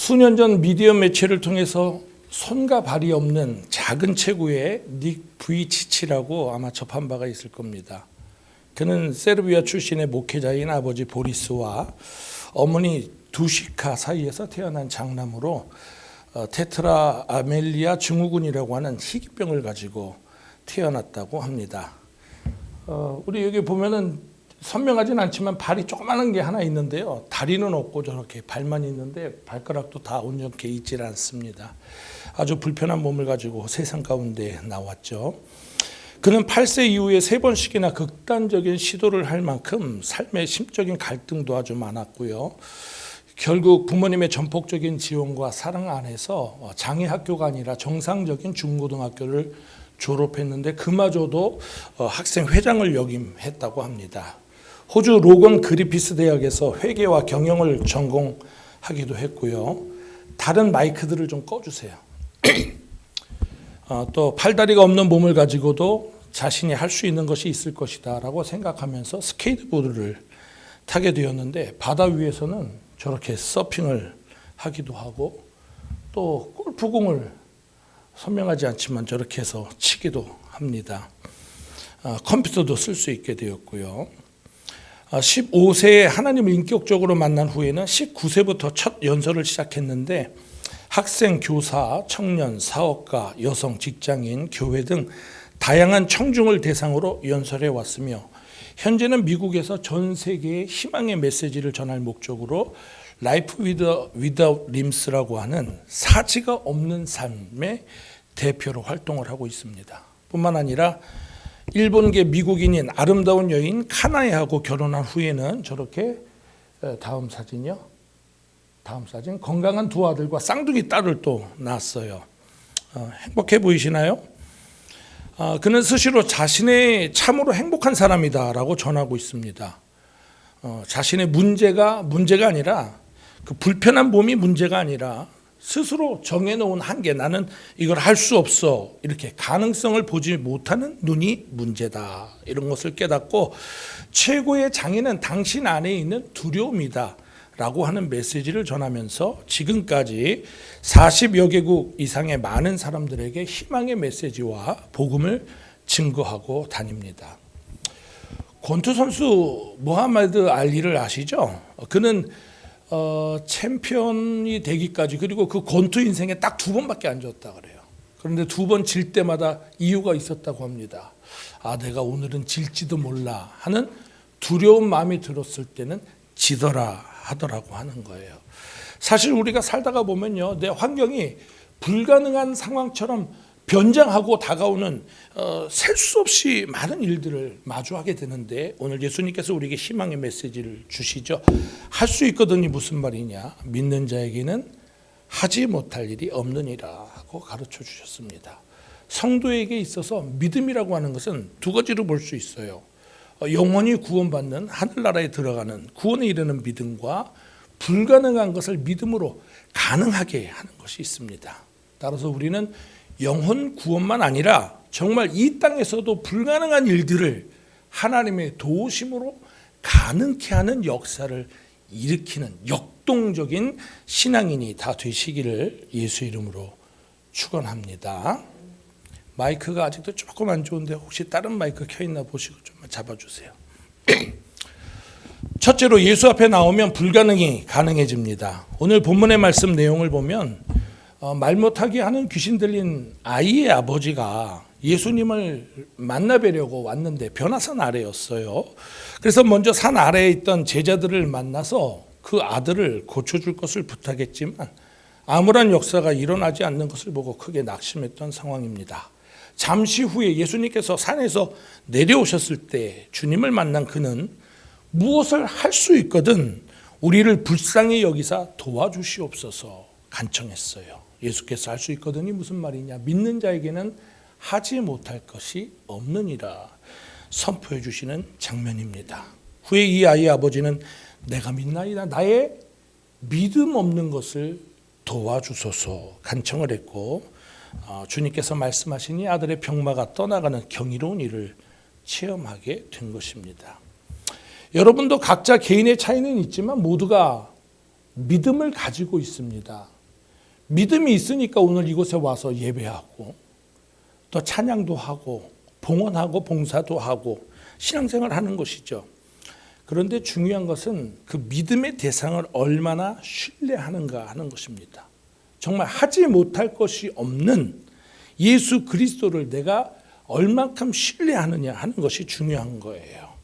수년 전 미디어 매체를 통해서 손과 발이 없는 작은 체구의 닉 부이치치라고 아마 접한 바가 있을 겁니다. 그는 세르비아 출신의 목회자인 아버지 보리스와 어머니 두시카 사이에서 태어난 장남으로 테트라 아멜리아 증후군이라고 하는 희귀병을 가지고 태어났다고 합니다. 우리 여기 보면은 선명하진 않지만 발이 조그마한 게 하나 있는데요. 다리는 없고 저렇게 발만 있는데 발가락도 다 온전히 있질 않습니다. 아주 불편한 몸을 가지고 세상 가운데 나왔죠. 그는 8세 이후에 3번씩이나 극단적인 시도를 할 만큼 삶의 심적인 갈등도 아주 많았고요. 결국 부모님의 전폭적인 지원과 사랑 안에서 장애 학교가 아니라 정상적인 중고등학교를 졸업했는데 그마저도 학생 회장을 역임했다고 합니다. 호주 로건 그리피스 대학에서 회계와 경영을 전공하기도 했고요. 다른 마이크들을 좀 꺼주세요. 또 팔다리가 없는 몸을 가지고도 자신이 할 수 있는 것이 있을 것이다 라고 생각하면서 스케이트보드를 타게 되었는데 바다 위에서는 저렇게 서핑을 하기도 하고 또 골프공을 선명하지 않지만 저렇게 해서 치기도 합니다. 컴퓨터도 쓸 수 있게 되었고요. 15세에 하나님을 인격적으로 만난 후에는 19세부터 첫 연설을 시작했는데 학생, 교사, 청년, 사업가, 여성, 직장인, 교회 등 다양한 청중을 대상으로 연설해 왔으며 현재는 미국에서 전 세계에 희망의 메시지를 전할 목적으로 라이프 위다웃 림스라고 하는 사지가 없는 삶의 대표로 활동을 하고 있습니다. 뿐만 아니라 일본계 미국인인 아름다운 여인 카나에하고 결혼한 후에는 저렇게 다음 사진 건강한 두 아들과 쌍둥이 딸을 또 낳았어요. 행복해 보이시나요? 그는 스스로 자신의 참으로 행복한 사람이다라고 전하고 있습니다. 자신의 문제가 아니라 그 불편한 몸이 문제가 아니라 스스로 정해놓은 한계, 나는 이걸 할 수 없어, 이렇게 가능성을 보지 못하는 눈이 문제다, 이런 것을 깨닫고 최고의 장애는 당신 안에 있는 두려움이다 라고 하는 메시지를 전하면서 지금까지 40여 개국 이상의 많은 사람들에게 희망의 메시지와 복음을 증거하고 다닙니다. 권투 선수 무하마드 알리를 아시죠? 그는 챔피언이 되기까지, 그리고 그 권투 인생에 딱 2번밖에 안 졌다 그래요. 그런데 2번 질 때마다 이유가 있었다고 합니다. 내가 오늘은 질지도 몰라 하는 두려운 마음이 들었을 때는 지더라 하더라고 하는 거예요. 사실 우리가 살다가 보면요, 내 환경이 불가능한 상황처럼 변장하고 다가오는 셀 수 없이 많은 일들을 마주하게 되는데 오늘 예수님께서 우리에게 희망의 메시지를 주시죠. 할 수 있거든이 무슨 말이냐? 믿는 자에게는 하지 못할 일이 없느니라 하고 가르쳐 주셨습니다. 성도에게 있어서 믿음이라고 하는 것은 2가지로 볼 수 있어요. 영원히 구원받는 하늘나라에 들어가는 구원에 이르는 믿음과 불가능한 것을 믿음으로 가능하게 하는 것이 있습니다. 따라서 우리는 영혼 구원만 아니라 정말 이 땅에서도 불가능한 일들을 하나님의 도우심으로 가능케 하는 역사를 일으키는 역동적인 신앙인이 다 되시기를 예수 이름으로 축원합니다. 마이크가 아직도 조금 안 좋은데 혹시 다른 마이크 켜있나 보시고 좀 잡아주세요. 첫째로 예수 앞에 나오면 불가능이 가능해집니다. 오늘 본문의 말씀 내용을 보면 말 못하게 하는 귀신 들린 아이의 아버지가 예수님을 만나뵈려고 왔는데 변화산 아래였어요. 그래서 먼저 산 아래에 있던 제자들을 만나서 그 아들을 고쳐줄 것을 부탁했지만 아무런 역사가 일어나지 않는 것을 보고 크게 낙심했던 상황입니다. 잠시 후에 예수님께서 산에서 내려오셨을 때 주님을 만난 그는 무엇을 할 수 있거든 우리를 불쌍히 여기사 도와주시옵소서 간청했어요. 예수께서 할 수 있거든이 무슨 말이냐? 믿는 자에게는 하지 못할 것이 없느니라 선포해 주시는 장면입니다. 후에 이 아이의 아버지는 내가 믿나이다, 나의 믿음 없는 것을 도와주소서 간청을 했고 주님께서 말씀하시니 아들의 병마가 떠나가는 경이로운 일을 체험하게 된 것입니다. 여러분도 각자 개인의 차이는 있지만 모두가 믿음을 가지고 있습니다. 믿음이 있으니까 오늘 이곳에 와서 예배하고 또 찬양도 하고 봉헌하고 봉사도 하고 신앙생활 하는 것이죠. 그런데 중요한 것은 그 믿음의 대상을 얼마나 신뢰하는가 하는 것입니다. 정말 하지 못할 것이 없는 예수 그리스도를 내가 얼만큼 신뢰하느냐 하는 것이 중요한 거예요.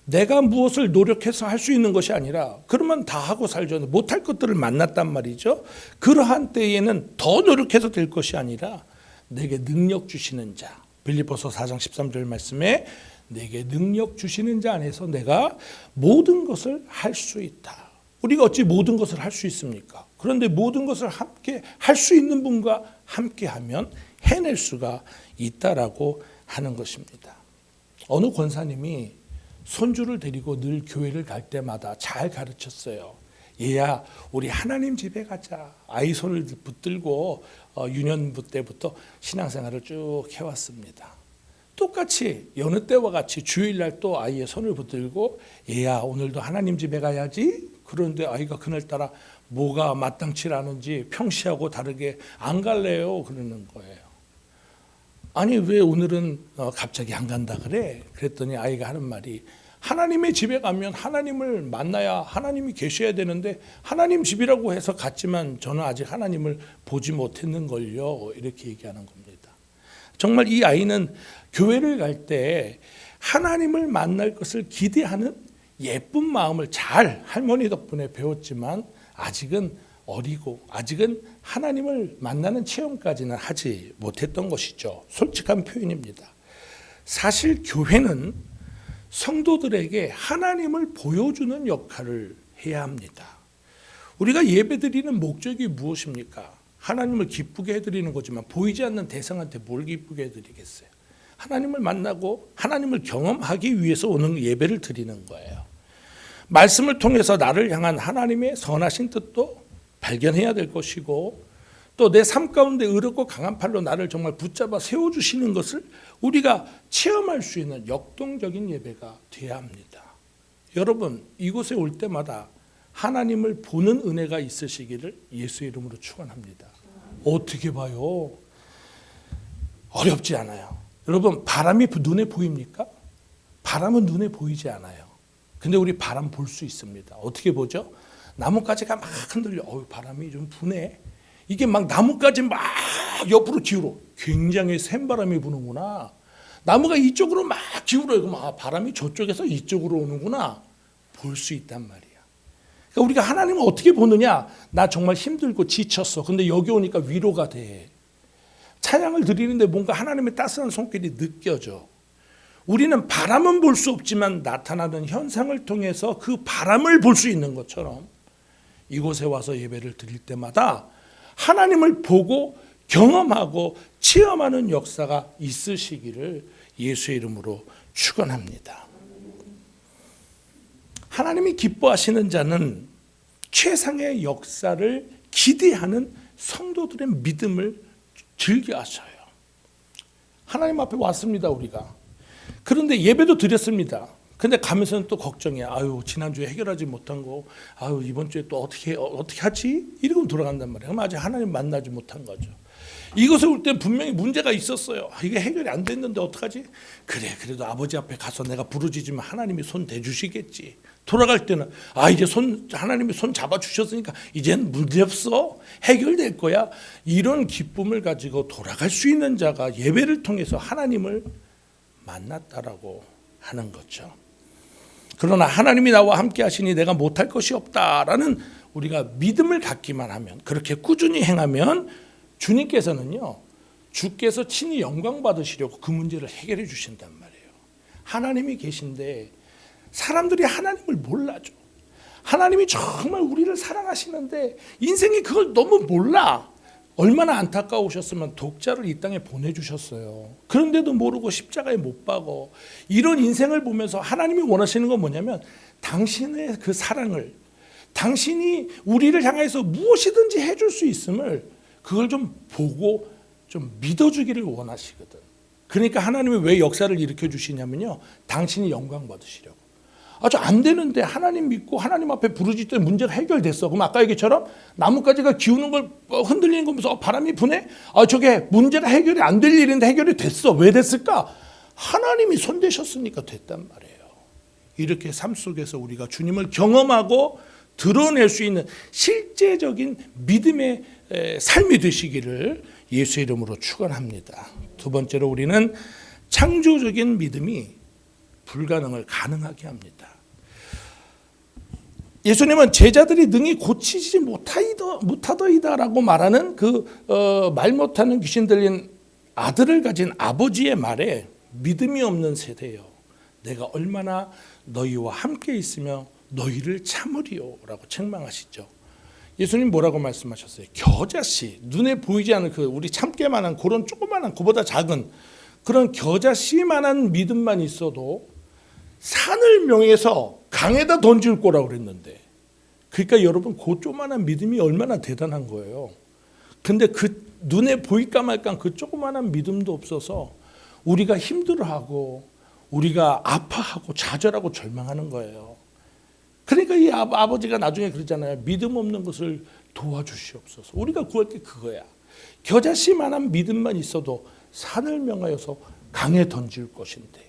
내가 무엇을 노력해서 할 수 있는 것이 아니라 그러면 다 하고 살죠. 못할 것들을 만났단 말이죠. 그러한 때에는 더 노력해서 될 것이 아니라 내게 능력 주시는 자, 빌립보서 4장 13절 말씀에 내게 능력 주시는 자 안에서 내가 모든 것을 할 수 있다. 우리가 어찌 모든 것을 할 수 있습니까? 그런데 모든 것을 함께 할 수 있는 분과 함께하면 해낼 수가 있다라고 하는 것입니다. 어느 권사님이 손주를 데리고 늘 교회를 갈 때마다 잘 가르쳤어요. 얘야, 우리 하나님 집에 가자. 아이 손을 붙들고 유년부 때부터 신앙생활을 쭉 해왔습니다. 똑같이 여느 때와 같이 주일날 또 아이의 손을 붙들고 얘야, 오늘도 하나님 집에 가야지. 그런데 아이가 그날따라 뭐가 마땅치 않은지 평시하고 다르게 안 갈래요 그러는 거예요. 아니 왜 오늘은 갑자기 안 간다 그래? 그랬더니 아이가 하는 말이 하나님의 집에 가면 하나님을 만나야 하나님이 계셔야 되는데 하나님 집이라고 해서 갔지만 저는 아직 하나님을 보지 못했는걸요. 이렇게 얘기하는 겁니다. 정말 이 아이는 교회를 갈 때 하나님을 만날 것을 기대하는 예쁜 마음을 잘 할머니 덕분에 배웠지만 아직은 어리고 아직은 하나님을 만나는 체험까지는 하지 못했던 것이죠. 솔직한 표현입니다. 사실 교회는 성도들에게 하나님을 보여주는 역할을 해야 합니다. 우리가 예배드리는 목적이 무엇입니까? 하나님을 기쁘게 해드리는 거지만 보이지 않는 대상한테 뭘 기쁘게 해드리겠어요? 하나님을 만나고 하나님을 경험하기 위해서 오는 예배를 드리는 거예요. 말씀을 통해서 나를 향한 하나님의 선하신 뜻도 발견해야 될 것이고 또 내 삶 가운데 의롭고 강한 팔로 나를 정말 붙잡아 세워주시는 것을 우리가 체험할 수 있는 역동적인 예배가 되어야 합니다. 여러분 이곳에 올 때마다 하나님을 보는 은혜가 있으시기를 예수 이름으로 축원합니다. 어떻게 봐요? 어렵지 않아요. 여러분 바람이 눈에 보입니까? 바람은 눈에 보이지 않아요. 근데 우리 바람 볼 수 있습니다. 어떻게 보죠? 나뭇가지가 막 흔들려. 바람이 좀 부네. 이게 막 나뭇가지 막 옆으로 기울어. 굉장히 센 바람이 부는구나. 나무가 이쪽으로 막 기울어요. 그럼 바람이 저쪽에서 이쪽으로 오는구나. 볼 수 있단 말이야. 그러니까 우리가 하나님을 어떻게 보느냐? 나 정말 힘들고 지쳤어. 근데 여기 오니까 위로가 돼. 찬양을 드리는데 뭔가 하나님의 따스한 손길이 느껴져. 우리는 바람은 볼 수 없지만 나타나는 현상을 통해서 그 바람을 볼 수 있는 것처럼 이곳에 와서 예배를 드릴 때마다 하나님을 보고 경험하고 체험하는 역사가 있으시기를 예수의 이름으로 축원합니다. 하나님이 기뻐하시는 자는 최상의 역사를 기대하는 성도들의 믿음을 즐겨하셔요. 하나님 앞에 왔습니다 우리가. 그런데 예배도 드렸습니다. 근데 가면서는 또 걱정이야. 지난주에 해결하지 못한 거, 이번 주에 또 어떻게 하지? 이러고 돌아간단 말이야. 그럼 아직 하나님 만나지 못한 거죠. 이곳에 올 때 분명히 문제가 있었어요. 이게 해결이 안 됐는데 어떡하지? 그래도 아버지 앞에 가서 내가 부르짖으면 하나님이 손 대주시겠지. 돌아갈 때는 이제 하나님이 손 잡아주셨으니까 이제는 문제 없어. 해결될 거야. 이런 기쁨을 가지고 돌아갈 수 있는 자가 예배를 통해서 하나님을 만났다라고 하는 거죠. 그러나 하나님이 나와 함께 하시니 내가 못할 것이 없다라는 우리가 믿음을 갖기만 하면, 그렇게 꾸준히 행하면 주님께서는요, 주께서 친히 영광 받으시려고 그 문제를 해결해 주신단 말이에요. 하나님이 계신데 사람들이 하나님을 몰라줘. 하나님이 정말 우리를 사랑하시는데 인생이 그걸 너무 몰라. 얼마나 안타까우셨으면 독자를 이 땅에 보내주셨어요. 그런데도 모르고 십자가에 못 박어. 이런 인생을 보면서 하나님이 원하시는 건 뭐냐면 당신의 그 사랑을, 당신이 우리를 향해서 무엇이든지 해줄 수 있음을 그걸 좀 보고 좀 믿어주기를 원하시거든. 그러니까 하나님이 왜 역사를 일으켜 주시냐면요, 당신이 영광 받으시려고. 아주 안 되는데 하나님 믿고 하나님 앞에 부르짖더니 문제가 해결됐어. 그럼 아까 얘기처럼 나뭇가지가 기우는 걸 흔들리는 거 보면서 바람이 부네? 저게 문제가 해결이 안 될 일인데 해결이 됐어. 왜 됐을까? 하나님이 손대셨으니까 됐단 말이에요. 이렇게 삶 속에서 우리가 주님을 경험하고 드러낼 수 있는 실제적인 믿음의 삶이 되시기를 예수 이름으로 축원합니다. 두 번째로 우리는 창조적인 믿음이 불가능을 가능하게 합니다. 예수님은 제자들이 능히 고치지 못하더이다라고 말하는 말 못하는 귀신 들린 아들을 가진 아버지의 말에 믿음이 없는 세대요. 내가 얼마나 너희와 함께 있으며 너희를 참으리요 라고 책망하시죠. 예수님 뭐라고 말씀하셨어요? 겨자씨, 눈에 보이지 않는 우리 참깨만한 그런 조그만한 그보다 작은 그런 겨자씨만한 믿음만 있어도 산을 명해서 강에다 던질 거라고 그랬는데, 그러니까 여러분 그 조그만한 믿음이 얼마나 대단한 거예요. 근데 그 눈에 보일까 말까 그 조그만한 믿음도 없어서 우리가 힘들어하고 우리가 아파하고 좌절하고 절망하는 거예요. 그러니까 이 아버지가 나중에 그러잖아요. 믿음 없는 것을 도와주시옵소서. 우리가 구할 게 그거야. 겨자씨만한 믿음만 있어도 산을 명하여서 강에 던질 것인데,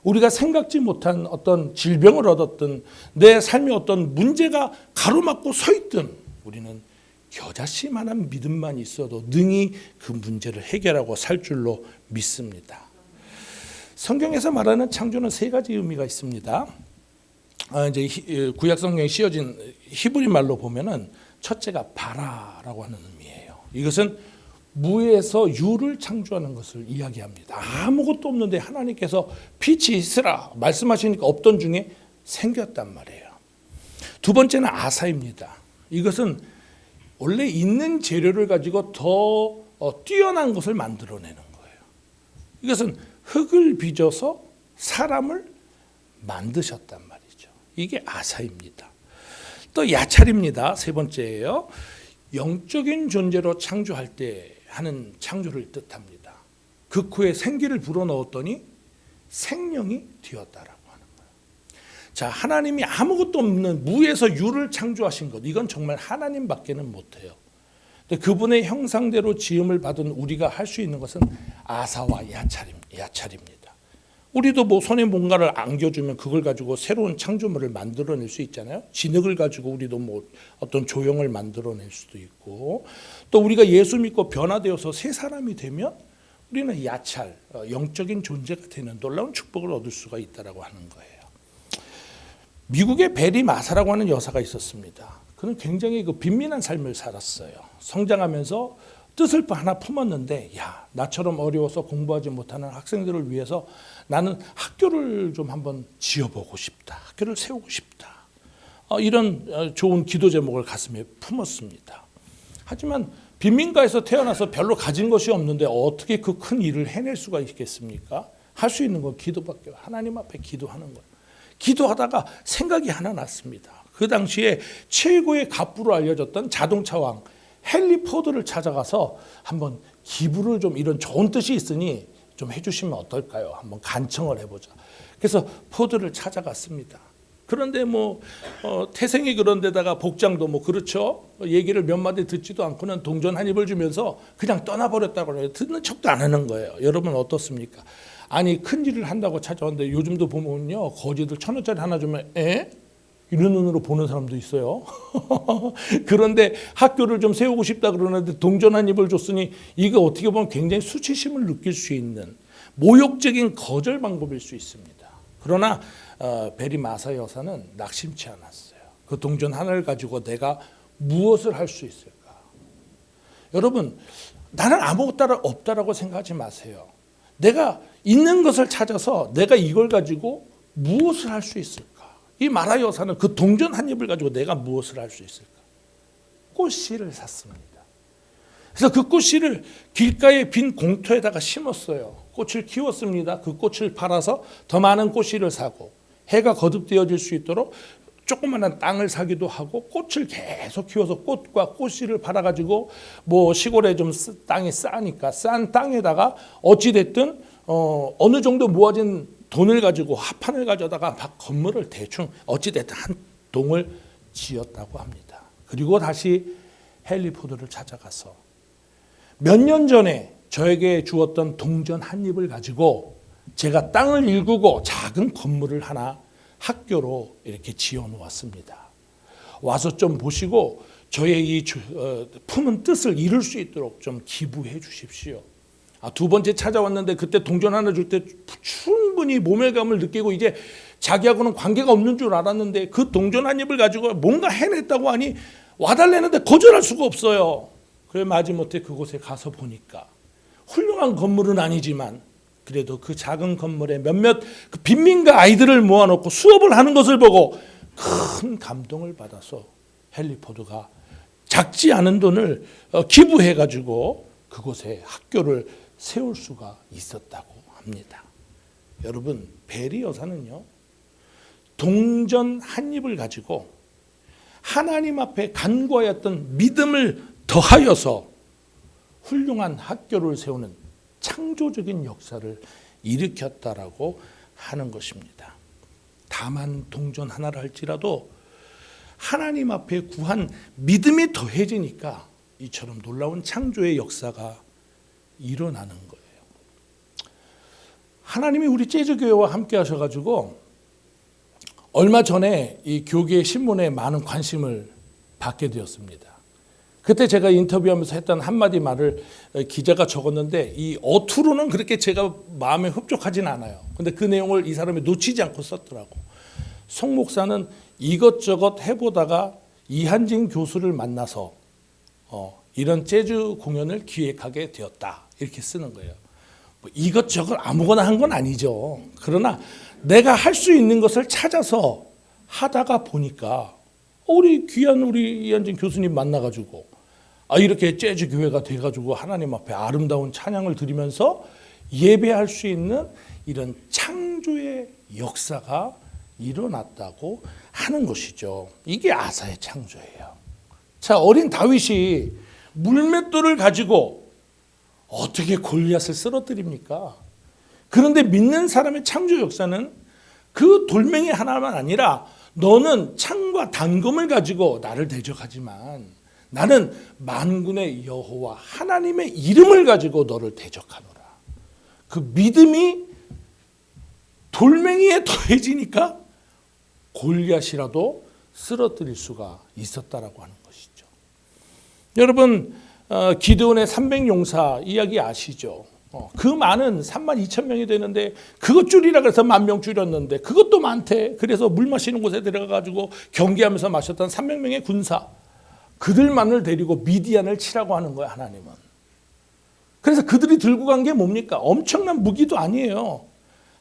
우리가 생각지 못한 어떤 질병을 얻었든 내 삶에 어떤 문제가 가로막고 서 있든 우리는 겨자씨만한 믿음만 있어도 능히 그 문제를 해결하고 살 줄로 믿습니다. 성경에서 말하는 창조는 세 가지 의미가 있습니다. 이제 구약 성경에 씌어진 히브리 말로 보면은 첫째가 바라라고 하는 의미예요. 이것은 무에서 유를 창조하는 것을 이야기합니다. 아무것도 없는데 하나님께서 빛이 있으라 말씀하시니까 없던 중에 생겼단 말이에요. 두 번째는 아사입니다. 이것은 원래 있는 재료를 가지고 더 뛰어난 것을 만들어내는 거예요. 이것은 흙을 빚어서 사람을 만드셨단 말이죠. 이게 아사입니다. 또 야찰입니다. 세 번째예요. 영적인 존재로 창조할 때 하는 창조를 뜻합니다. 그 코에 생기를 불어넣었더니 생명이 되었다라고 하는 거예요. 자, 하나님이 아무것도 없는 무에서 유를 창조하신 것, 이건 정말 하나님밖에는 못해요. 근데 그분의 형상대로 지음을 받은 우리가 할 수 있는 것은 아사와 야찰입니다. 우리도 뭐 손에 뭔가를 안겨주면 그걸 가지고 새로운 창조물을 만들어낼 수 있잖아요. 진흙을 가지고 우리도 뭐 어떤 조형을 만들어낼 수도 있고, 또 우리가 예수 믿고 변화되어서 새 사람이 되면 우리는 야찰, 영적인 존재가 되는 놀라운 축복을 얻을 수가 있다라고 하는 거예요. 미국에 베리 마사라고 하는 여사가 있었습니다. 그는 굉장히 빈민한 삶을 살았어요. 성장하면서 뜻을 하나 품었는데, 나처럼 어려워서 공부하지 못하는 학생들을 위해서 나는 학교를 좀 한번 지어보고 싶다. 학교를 세우고 싶다. 이런 좋은 기도 제목을 가슴에 품었습니다. 하지만 빈민가에서 태어나서 별로 가진 것이 없는데 어떻게 그 큰 일을 해낼 수가 있겠습니까? 할 수 있는 건 기도밖에, 하나님 앞에 기도하는 거예요. 기도하다가 생각이 하나 났습니다. 그 당시에 최고의 갑부로 알려졌던 자동차왕 헨리 포드를 찾아가서 한번 기부를 좀, 이런 좋은 뜻이 있으니 좀 해주시면 어떨까요? 한번 간청을 해보자. 그래서 포드를 찾아갔습니다. 그런데 태생이 그런 데다가 복장도 그렇죠. 얘기를 몇 마디 듣지도 않고는 동전 한 입을 주면서 그냥 떠나버렸다고 해요. 듣는 척도 안 하는 거예요. 여러분 어떻습니까? 아니, 큰 일을 한다고 찾아왔는데 요즘도 보면요, 거지들 1,000원짜리 하나 주면 이런 눈으로 보는 사람도 있어요. 그런데 학교를 좀 세우고 싶다 그러는데 동전 한 입을 줬으니 이거 어떻게 보면 굉장히 수치심을 느낄 수 있는 모욕적인 거절 방법일 수 있습니다. 그러나 베리 마사 여사는 낙심치 않았어요. 그 동전 하나를 가지고 내가 무엇을 할 수 있을까? 여러분, 나는 아무것도 없다라고 생각하지 마세요. 내가 있는 것을 찾아서 내가 이걸 가지고 무엇을 할 수 있을까? 이 마라 여사는 그 동전 한 입을 가지고 내가 무엇을 할 수 있을까? 꽃씨를 샀습니다. 그래서 그 꽃씨를 길가의 빈 공터에다가 심었어요. 꽃을 키웠습니다. 그 꽃을 팔아서 더 많은 꽃씨를 사고, 해가 거듭되어질 수 있도록 조그마한 땅을 사기도 하고, 꽃을 계속 키워서 꽃과 꽃씨를 팔아가지고 시골에 좀 땅이 싸니까 싼 땅에다가 어찌됐든 어느 정도 모아진 돈을 가지고 합판을 가져다가 막 건물을 대충 어찌됐든 한 동을 지었다고 합니다. 그리고 다시 헨리 포드를 찾아가서 몇 년 전에 저에게 주었던 동전 한 입을 가지고 제가 땅을 일구고 작은 건물을 하나 학교로 이렇게 지어 놓았습니다. 와서 좀 보시고 저의 이 품은 뜻을 이룰 수 있도록 좀 기부해 주십시오. 두 번째 찾아왔는데 그때 동전 하나 줄 때 충분히 모멸감을 느끼고 이제 자기하고는 관계가 없는 줄 알았는데 그 동전 한 입을 가지고 뭔가 해냈다고 하니 와달래는데 거절할 수가 없어요. 그래 마지못해 그곳에 가서 보니까 훌륭한 건물은 아니지만 그래도 그 작은 건물에 몇몇 그 빈민가 아이들을 모아놓고 수업을 하는 것을 보고 큰 감동을 받아서 헨리 포드가 작지 않은 돈을 기부해가지고 그곳에 학교를 세울 수가 있었다고 합니다. 여러분, 베리 여사는요, 동전 한 입을 가지고 하나님 앞에 간구하였던 믿음을 더하여서 훌륭한 학교를 세우는 창조적인 역사를 일으켰다라고 하는 것입니다. 다만 동전 하나를 할지라도 하나님 앞에 구한 믿음이 더해지니까 이처럼 놀라운 창조의 역사가 일어나는 거예요. 하나님이 우리 재즈교회와 함께 하셔가지고 얼마 전에 이 교계 신문에 많은 관심을 받게 되었습니다. 그때 제가 인터뷰하면서 했던 한마디 말을 기자가 적었는데 이 어투로는 그렇게 제가 마음에 흡족하진 않아요. 근데 그 내용을 이 사람이 놓치지 않고 썼더라고. 송 목사는 이것저것 해보다가 이한진 교수를 만나서 이런 재즈 공연을 기획하게 되었다. 이렇게 쓰는 거예요. 뭐 이것저것 아무거나 한 건 아니죠. 그러나 내가 할 수 있는 것을 찾아서 하다가 보니까 우리 귀한 우리 이한진 교수님 만나가지고 이렇게 재즈 교회가 돼가지고 하나님 앞에 아름다운 찬양을 드리면서 예배할 수 있는 이런 창조의 역사가 일어났다고 하는 것이죠. 이게 아사의 창조예요. 자, 어린 다윗이 물맷돌을 가지고 어떻게 골리앗을 쓰러뜨립니까? 그런데 믿는 사람의 창조 역사는 그 돌멩이 하나만 아니라 너는 창과 단검을 가지고 나를 대적하지만 나는 만군의 여호와 하나님의 이름을 가지고 너를 대적하노라. 그 믿음이 돌멩이에 더해지니까 골리앗이라도 쓰러뜨릴 수가 있었다라고 하는 것이죠. 여러분, 기드온의 300용사 이야기 아시죠? 그 많은 32,000명이 되는데 그것 줄이라 그래서 10,000명 줄였는데 그것도 많대. 그래서 물 마시는 곳에 들어가가지고 경계하면서 마셨던 300명의 군사, 그들만을 데리고 미디안을 치라고 하는 거야, 하나님은. 그래서 그들이 들고 간 게 뭡니까? 엄청난 무기도 아니에요.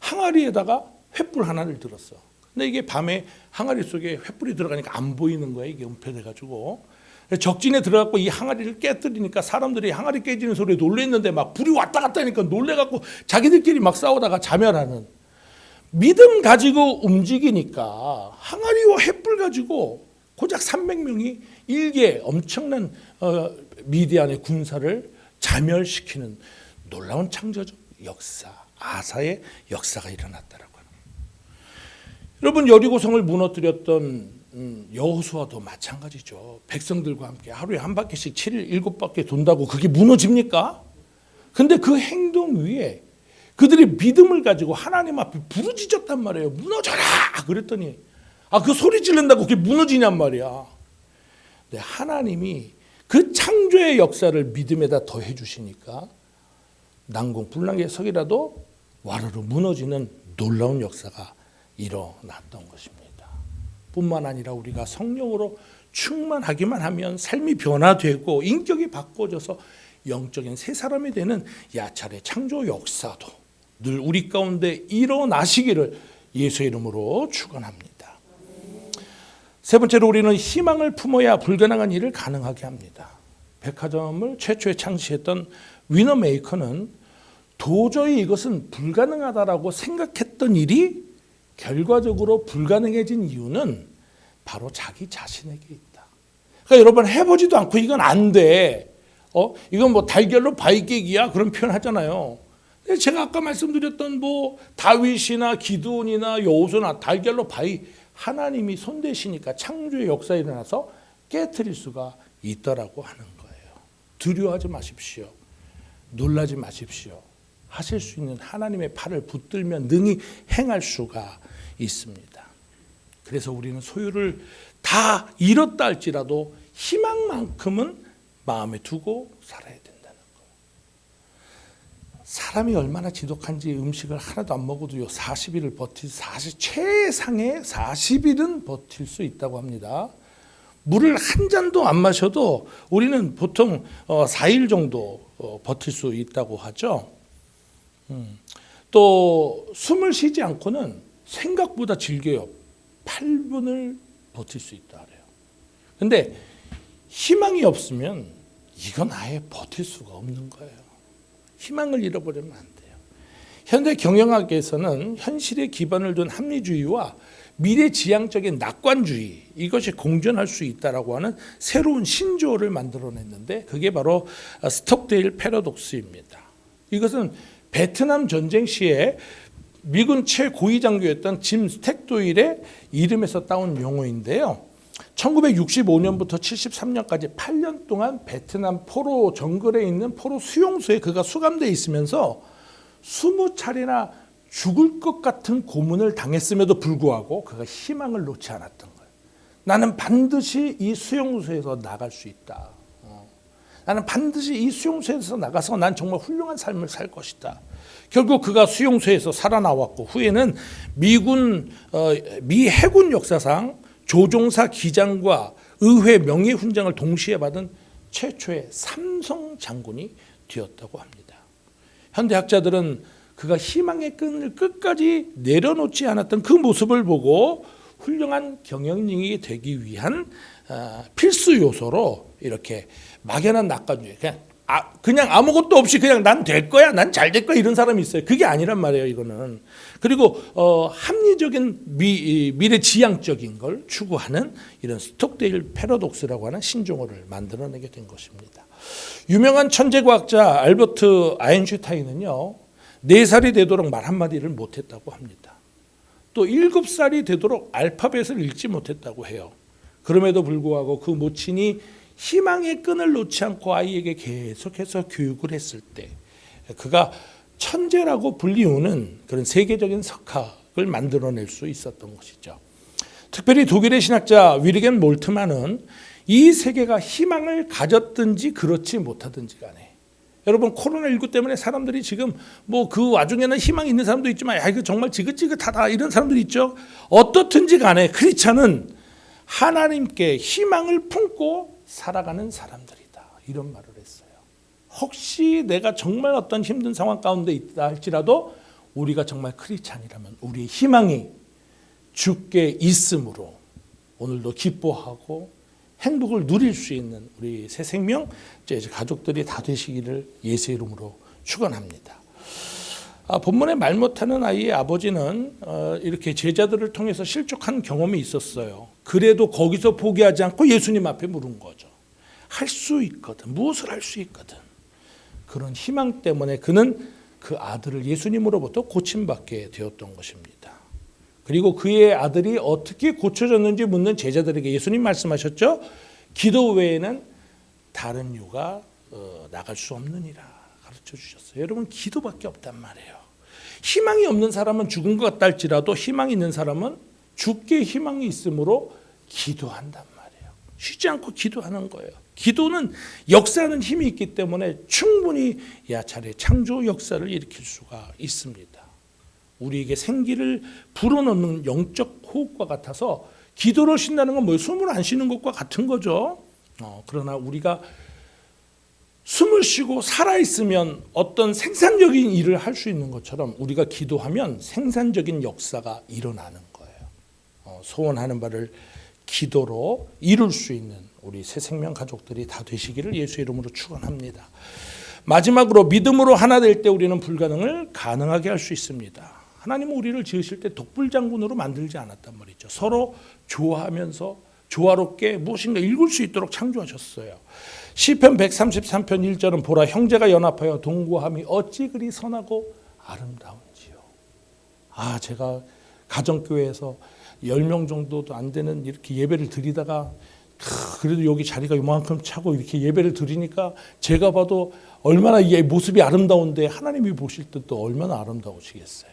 항아리에다가 횃불 하나를 들었어. 근데 이게 밤에 항아리 속에 횃불이 들어가니까 안 보이는 거야, 이게 은폐돼가지고. 적진에 들어가고 이 항아리를 깨뜨리니까 사람들이 항아리 깨지는 소리에 놀랬는데 막 불이 왔다 갔다 하니까 놀래갖고 자기들끼리 막 싸우다가 자멸하는. 믿음 가지고 움직이니까 항아리와 횃불 가지고 고작 300명이 일개 엄청난 미디안의 군사를 자멸시키는 놀라운 창조적 역사, 아사의 역사가 일어났다라고 합니다. 여러분, 여리고성을 무너뜨렸던 여호수아도 마찬가지죠. 백성들과 함께 하루에 한 바퀴씩 7일 7바퀴 돈다고 그게 무너집니까? 근데 그 행동 위에 그들이 믿음을 가지고 하나님 앞에 부르짖었단 말이에요. 무너져라! 그랬더니 그 소리 지른다고 그게 무너지냔 말이야. 근데 하나님이 그 창조의 역사를 믿음에다 더해 주시니까 난공불락의 석이라도 와르르 무너지는 놀라운 역사가 일어났던 것입니다. 뿐만 아니라 우리가 성령으로 충만하기만 하면 삶이 변화되고 인격이 바꿔져서 영적인 새 사람이 되는 야찰의 창조 역사도 늘 우리 가운데 일어나시기를 예수의 이름으로 축원합니다. 세 번째로 우리는 희망을 품어야 불가능한 일을 가능하게 합니다. 백화점을 최초에 창시했던 위너메이커는 도저히 이것은 불가능하다라고 생각했던 일이 결과적으로 불가능해진 이유는 바로 자기 자신에게 있다. 그러니까 여러분, 해보지도 않고 이건 안 돼. 이건 뭐 달걀로 바위 깨기야 그런 표현 하잖아요. 제가 아까 말씀드렸던 뭐 다윗이나 기드온이나 여호수나 달걀로 바위 하나님이 손대시니까 창조의 역사에 일어나서 깨트릴 수가 있더라고 하는 거예요. 두려워하지 마십시오. 놀라지 마십시오. 하실 수 있는 하나님의 팔을 붙들면 능히 행할 수가 있습니다. 그래서 우리는 소유를 다 잃었다 할지라도 희망만큼은 마음에 두고 살아야 된다는 거예요. 사람이 얼마나 지독한지 음식을 하나도 안 먹어도요 40일을 최상의 40일은 버틸 수 있다고 합니다. 물을 한 잔도 안 마셔도 우리는 보통 4일 정도 버틸 수 있다고 하죠. 또 숨을 쉬지 않고는 생각보다 질겨요. 8분을 버틸 수 있다 그래요. 근데 희망이 없으면 이건 아예 버틸 수가 없는 거예요. 희망을 잃어버리면 안 돼요. 현대 경영학에서는 현실에 기반을 둔 합리주의와 미래지향적인 낙관주의, 이것이 공존할 수 있다라고 하는 새로운 신조어를 만들어냈는데 그게 바로 스톡데일 패러독스입니다. 이것은 베트남 전쟁 시에 미군 최고위 장교였던 짐 스택도일의 이름에서 따온 용어인데요. 1965년부터 73년까지 8년 동안 베트남 포로 정글에 있는 포로 수용소에 그가 수감되어 있으면서 20차례나 죽을 것 같은 고문을 당했음에도 불구하고 그가 희망을 놓지 않았던 거예요. 나는 반드시 이 수용소에서 나갈 수 있다. 나는 반드시 이 수용소에서 나가서 난 정말 훌륭한 삶을 살 것이다. 결국 그가 수용소에서 살아나왔고 후에는 미 해군 역사상 조종사 기장과 의회 명예훈장을 동시에 받은 최초의 삼성 장군이 되었다고 합니다. 현대학자들은 그가 희망의 끈을 끝까지 내려놓지 않았던 그 모습을 보고 훌륭한 경영인이 되기 위한 필수 요소로 이렇게 막연한 낙관주의, 그냥 아무것도 없이 그냥 난 될 거야, 난 잘 될 거야 이런 사람이 있어요. 그게 아니란 말이에요, 이거는. 그리고 합리적인 미래지향적인 걸 추구하는 이런 스톡데일 패러독스라고 하는 신종어를 만들어내게 된 것입니다. 유명한 천재과학자 알버트 아인슈타인은요, 4살이 되도록 말 한마디를 못했다고 합니다. 또 7살이 되도록 알파벳을 읽지 못했다고 해요. 그럼에도 불구하고 그 모친이 희망의 끈을 놓지 않고 아이에게 계속해서 교육을 했을 때 그가 천재라고 불리우는 그런 세계적인 석학을 만들어낼 수 있었던 것이죠. 특별히 독일의 신학자 위르겐 몰트만은 이 세계가 희망을 가졌든지 그렇지 못하든지 간에, 여러분 코로나19 때문에 사람들이 지금 뭐 그 와중에는 희망이 있는 사람도 있지만 야 이거 정말 지긋지긋하다 이런 사람들이 있죠. 어떻든지 간에 크리스찬은 하나님께 희망을 품고 살아가는 사람들이다 이런 말을 했어요. 혹시 내가 정말 어떤 힘든 상황 가운데 있다 할지라도 우리가 정말 크리스찬이라면 우리의 희망이 주께 있으므로 오늘도 기뻐하고 행복을 누릴 수 있는 우리 새 생명 가족들이 다 되시기를 예수의 이름으로 축원합니다. 본문에 말 못하는 아이의 아버지는 이렇게 제자들을 통해서 실족한 경험이 있었어요. 그래도 거기서 포기하지 않고 예수님 앞에 물은 거죠. 할 수 있거든. 무엇을 할 수 있거든. 그런 희망 때문에 그는 그 아들을 예수님으로부터 고침받게 되었던 것입니다. 그리고 그의 아들이 어떻게 고쳐졌는지 묻는 제자들에게 예수님 말씀하셨죠. 기도 외에는 다른 유가 나갈 수 없느니라 가르쳐 주셨어요. 여러분 기도밖에 없단 말이에요. 희망이 없는 사람은 죽은 것 같다 할지라도 희망이 있는 사람은 주께 희망이 있으므로 기도한단 말이에요. 쉬지 않고 기도하는 거예요. 기도는 역사하는 힘이 있기 때문에 충분히 야차례 창조 역사를 일으킬 수가 있습니다. 우리에게 생기를 불어넣는 영적 호흡과 같아서 기도를 쉰다는 건 뭐예요? 숨을 안 쉬는 것과 같은 거죠. 그러나 우리가 숨을 쉬고 살아있으면 어떤 생산적인 일을 할 수 있는 것처럼 우리가 기도하면 생산적인 역사가 일어나는 거예요. 소원하는 바를 기도로 이룰 수 있는 우리 새 생명 가족들이 다 되시기를 예수의 이름으로 축원합니다. 마지막으로 믿음으로 하나 될 때 우리는 불가능을 가능하게 할 수 있습니다. 하나님은 우리를 지으실 때 독불장군으로 만들지 않았단 말이죠. 서로 좋아하면서 조화롭게 무엇인가 읽을 수 있도록 창조하셨어요. 시편 133편 1절은 보라 형제가 연합하여 동거함이 어찌 그리 선하고 아름다운지요. 제가 가정교회에서 10명 정도도 안 되는 이렇게 예배를 드리다가 그래도 여기 자리가 이만큼 차고 이렇게 예배를 드리니까 제가 봐도 얼마나 이 모습이 아름다운데 하나님이 보실 때도 얼마나 아름다우시겠어요.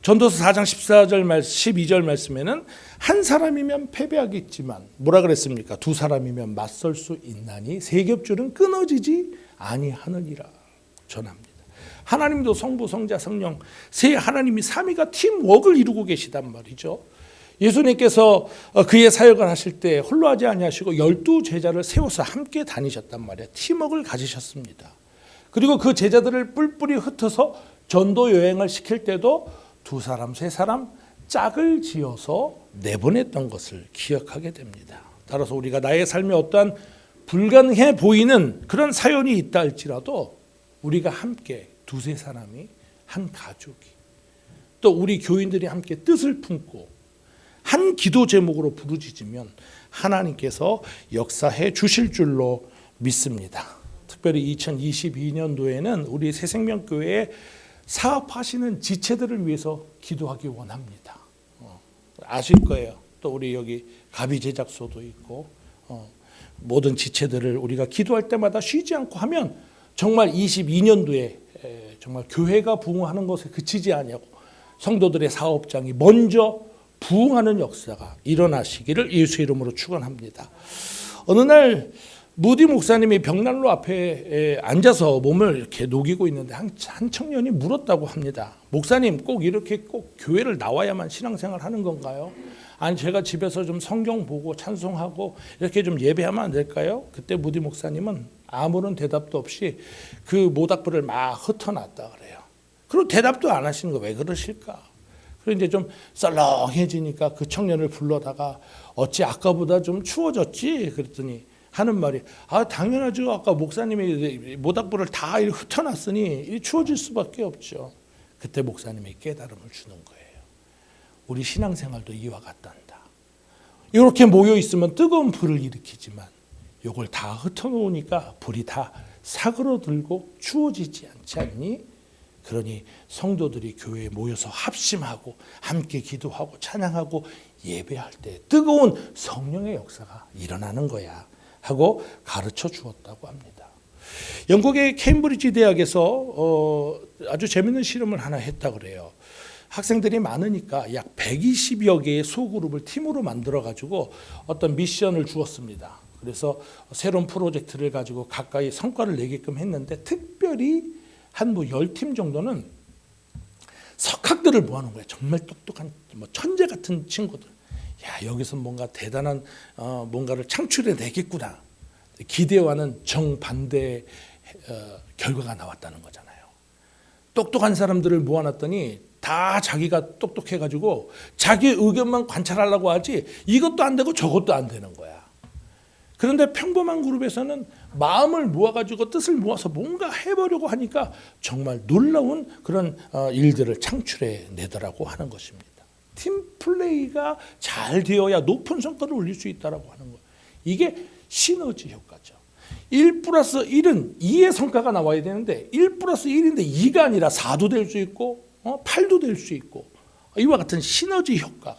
전도서 4장 14절 12절 말씀에는 한 사람이면 패배하겠지만 뭐라 그랬습니까? 두 사람이면 맞설 수 있나니 세 겹줄은 끊어지지 아니하느니라 전합니다. 하나님도 성부, 성자, 성령 세 하나님이 삼위가 팀워크를 이루고 계시단 말이죠. 예수님께서 그의 사역을 하실 때 홀로 하지 아니하시고 12제자를 세워서 함께 다니셨단 말이에요. 팀워크를 가지셨습니다. 그리고 그 제자들을 뿔뿔이 흩어서 전도 여행을 시킬 때도 두 사람, 세 사람 짝을 지어서 내보냈던 것을 기억하게 됩니다. 따라서 우리가 나의 삶에 어떠한 불가능해 보이는 그런 사연이 있다 할지라도 우리가 함께 두세 사람이 한 가족이 또 우리 교인들이 함께 뜻을 품고 한 기도 제목으로 부르짖으면 하나님께서 역사해 주실 줄로 믿습니다. 특별히 2022년도에는 우리 새생명교회에 사업하시는 지체들을 위해서 기도하기 원합니다. 아실 거예요. 또 우리 여기 가비 제작소도 있고 모든 지체들을 우리가 기도할 때마다 쉬지 않고 하면 정말 22년도에 정말 교회가 부흥하는 것에 그치지 아니하고 성도들의 사업장이 먼저 부흥하는 역사가 일어나시기를 예수의 이름으로 축원합니다. 어느 날 무디 목사님이 벽난로 앞에 앉아서 몸을 이렇게 녹이고 있는데 한 청년이 물었다고 합니다. 목사님 꼭 이렇게 꼭 교회를 나와야만 신앙생활 하는 건가요? 아니 제가 집에서 좀 성경 보고 찬송하고 이렇게 좀 예배하면 안 될까요? 그때 무디 목사님은 아무런 대답도 없이 그 모닥불을 막 흩어놨다 그래요. 그리고 대답도 안 하시는 거 왜 그러실까? 그리고 이제 좀 썰렁해지니까 그 청년을 불러다가 어찌 아까보다 좀 추워졌지? 그랬더니 하는 말이 당연하죠. 아까 목사님이 모닥불을 다 흩어놨으니 추워질 수밖에 없죠. 그때 목사님이 깨달음을 주는 거예요. 우리 신앙생활도 이와 같단다. 이렇게 모여 있으면 뜨거운 불을 일으키지만 이걸 다 흩어놓으니까 불이 다 사그러들고 추워지지 않지 않니? 그러니 성도들이 교회에 모여서 합심하고 함께 기도하고 찬양하고 예배할 때 뜨거운 성령의 역사가 일어나는 거야 하고 가르쳐 주었다고 합니다. 영국의 케임브리지 대학에서 아주 재밌는 실험을 하나 했다 그래요. 학생들이 많으니까 약 120여 개의 소그룹을 팀으로 만들어 가지고 어떤 미션을 주었습니다. 그래서 새로운 프로젝트를 가지고 가까이 성과를 내게끔 했는데 특별히 한 10팀 정도는 석학들을 모아놓은 거예요. 정말 똑똑한 천재 같은 친구들. 여기서 뭔가 대단한 뭔가를 창출해 내겠구나. 기대와는 정반대의 결과가 나왔다는 거잖아요. 똑똑한 사람들을 모아놨더니 다 자기가 똑똑해가지고 자기 의견만 관찰하려고 하지 이것도 안 되고 저것도 안 되는 거야. 그런데 평범한 그룹에서는 마음을 모아가지고 뜻을 모아서 뭔가 해보려고 하니까 정말 놀라운 그런 일들을 창출해 내더라고 하는 것입니다. 팀 플레이가 잘 되어야 높은 성과를 올릴 수 있다라고 하는 거예요. 이게 시너지 효과죠. 1 플러스 1은 2의 성과가 나와야 되는데 1 플러스 1인데 2가 아니라 4도 될 수 있고 8도 될 수 있고 이와 같은 시너지 효과가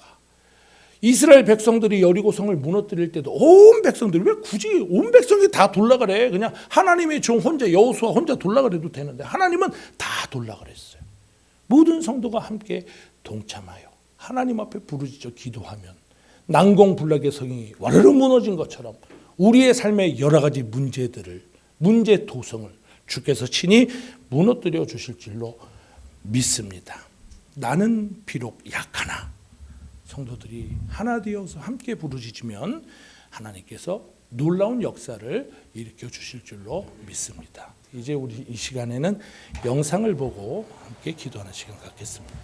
이스라엘 백성들이 여리고성을 무너뜨릴 때도 온 백성들이 왜 굳이 온 백성이 다 돌아가래? 그냥 하나님의 종 혼자 여호수아 혼자 돌아가래도 되는데 하나님은 다 돌아가랬어요. 모든 성도가 함께 동참하여 하나님 앞에 부르짖어 기도하면 난공불락의 성이 와르르 무너진 것처럼 우리의 삶의 여러 가지 문제 도성을 주께서 친히 무너뜨려 주실 줄로 믿습니다. 나는 비록 약하나 성도들이 하나 되어서 함께 부르짖으면 하나님께서 놀라운 역사를 일으켜 주실 줄로 믿습니다. 이제 우리 이 시간에는 영상을 보고 함께 기도하는 시간 갖겠습니다.